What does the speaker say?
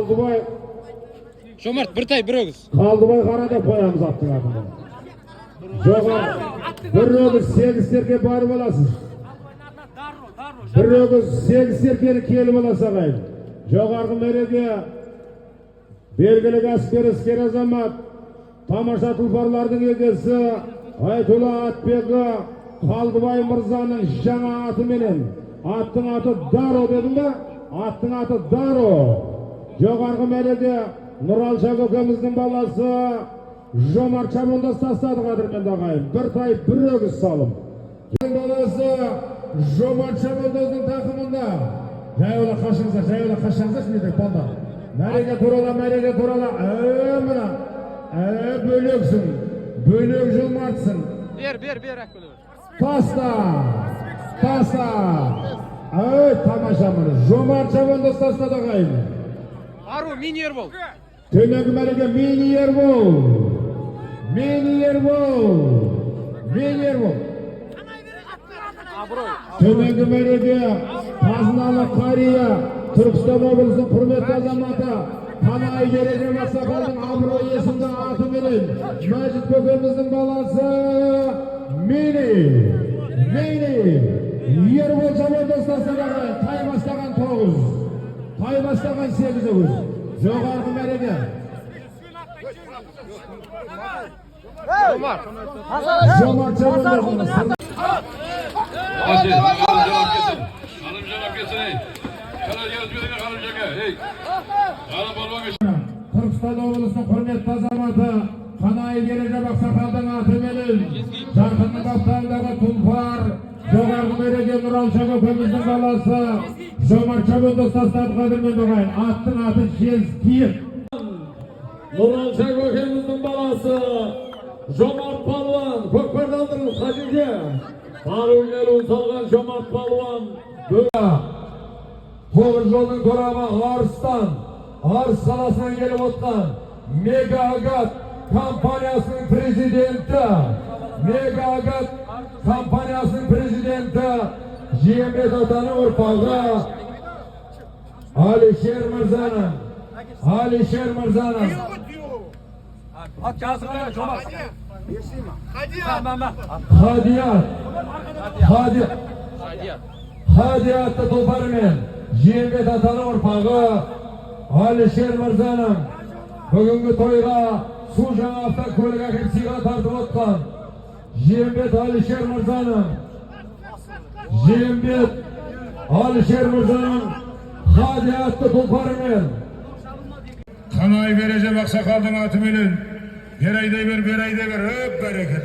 Қалдыбай. Жомарт, бір тай, бір өгіз. Қалдыбай қарада қоямыз аттың атында. Жоғар, бір өгіз 8 серке барып аласыз. Бір өгіз 8 серкені келіп аласа қайын. Жоғарғы мереге белгілі кәсіпкер іскер азамат, тамаша тұлпарлардың егесі Айтулы Атбегі Қалдыбай мырзаның жаңа атыменен. Аттың аты Даро дедім бе? Аттың аты Даро. Жоғарғы мереге Нұралша көкеміздің баласы Жомарт Шабандоз тастады қадірменді ағайын. Бір тай, бір өгіз салым. Баласы Жомарт Шабандоздың тақымында. Жайыла қашыңыздар, шынедек балда. Мәреге турала. Мына. Бөлексің. Бөлек Жомартсың. Бер, әкбөлі. Таста. Тамаша мұны. Жомарт Шабандоз тастады ағайын. Ару, мини Ербол. Төменгі мәреге мини Ербол. Төменгі мәреге Қазыналы Қария, Түркістан облысының құрметті азаматы, Қанай Береже Масақалдың абырой есімді аты менен Мәжит көкеміздің баласы мини Ербол Шабандоз тастаған, тай бастаған 9, тай бастаған 8 өгіз. Жоғарғы мәреге Жомарт Шабандоз. Түркістан облысының құрметті азаматы Қанай Береже Масақалдың аты менен Жарқынның баптарындағы тұлпар жоғарғы мереге Нұралша көкеміздің баласы Жомарт Шабандоз тастады қадірменді ағайын. Аттың аты Жезкиев. Нұралша көкеміздің баласы Жомарт Палуан көкпардандырын қажеге ару келуін салған Жомарт Палуан Тобыр жолдың торабы Арыс қаласынан келіп отқан Мега-Агат компаниясының президенті Жиембет атаның ұрпағы Алишер мырзаның Хадиятты тұлпарымен Жиембет атаның ұрпағы Алишер мырзаның бүгінгі тойға су жаңа автокөлік әкеп сыйға тартып отқан Жиембет Алишер мырзаның Хадиятты тұлпарымен Қанай Береже Масақалдың атыменен бер айдай бер, өп бәрекелді.